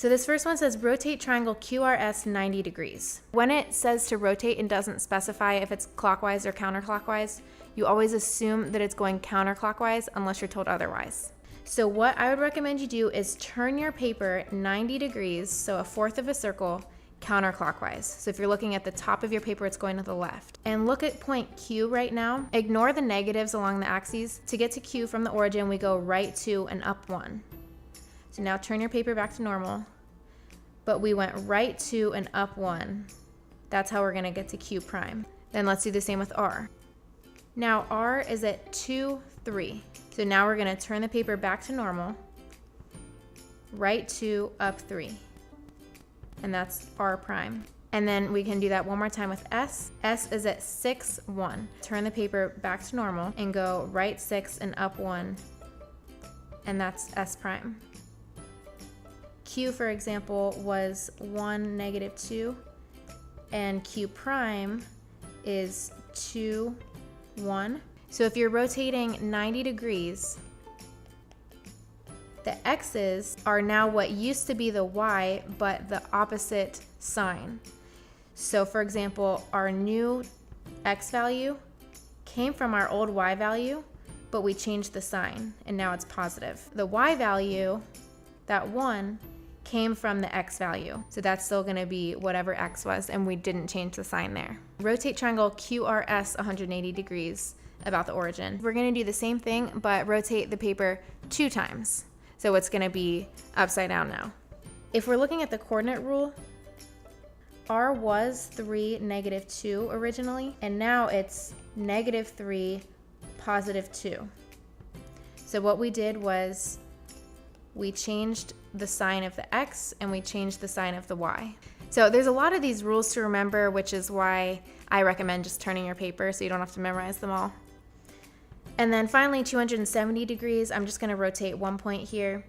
So this first one says rotate triangle QRS 90 degrees. When it says to rotate and doesn't specify if it's clockwise or counterclockwise, you always assume that it's going counterclockwise unless you're told otherwise. So what I would recommend you do is turn your paper 90 degrees, so a fourth of a circle, counterclockwise. So if you're looking at the top of your paper, it's going to the left. And look at point Q right now. Ignore the negatives along the axes. To get to Q from the origin, we go right 2 and up 1. So now turn your paper back to normal, but we went right 2 and up 1. That's how we're gonna get to Q prime. Then let's do the same with R. Now R is at 2, 3. So now we're gonna turn the paper back to normal, right 2, up 3. And that's R prime. And then we can do that one more time with S. S is at 6, 1. Turn the paper back to normal and go right 6 and up 1. And that's S prime. Q, for example, was 1, negative 2. And Q prime is 2, 1. So if you're rotating 90 degrees, the X's are now what used to be the Y, but the opposite sign. So for example, our new X value came from our old Y value, but we changed the sign, and now it's positive. The Y value, that 1, came from the X value. So that's still gonna be whatever X was, and we didn't change the sign there. Rotate triangle QRS 180 degrees about the origin. We're gonna do the same thing, but rotate the paper 2 times. So it's gonna be upside down now. If we're looking at the coordinate rule, R was 3, negative 2 originally, and now it's negative 3, positive 2. So what we did was we changed the sign of the X and we changed the sign of the Y. So there's a lot of these rules to remember, which is why I recommend just turning your paper so you don't have to memorize them all. And then finally, 270 degrees, I'm just gonna rotate 1 point here.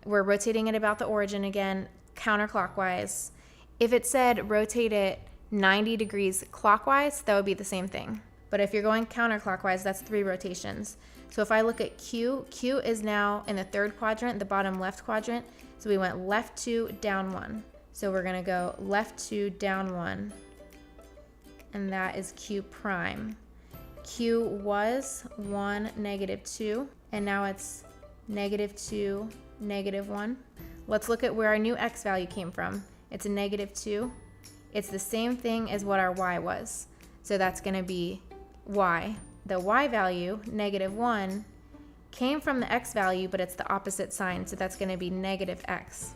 We're rotating it about the origin again, counterclockwise. If it said rotate it 90 degrees clockwise, that would be the same thing. But if you're going counterclockwise, that's 3 rotations. So if I look at Q, Q is now in the 3rd quadrant, the bottom left quadrant. So we went left 2, down 1. So we're gonna go left 2, down 1. And that is Q prime. Q was 1, negative 2, and now it's negative 2, negative 1. Let's look at where our new X value came from. It's a negative 2. It's the same thing as what our Y was. So that's gonna be Y. The Y value, negative 1, came from the X value, but it's the opposite sign, so that's gonna be negative X.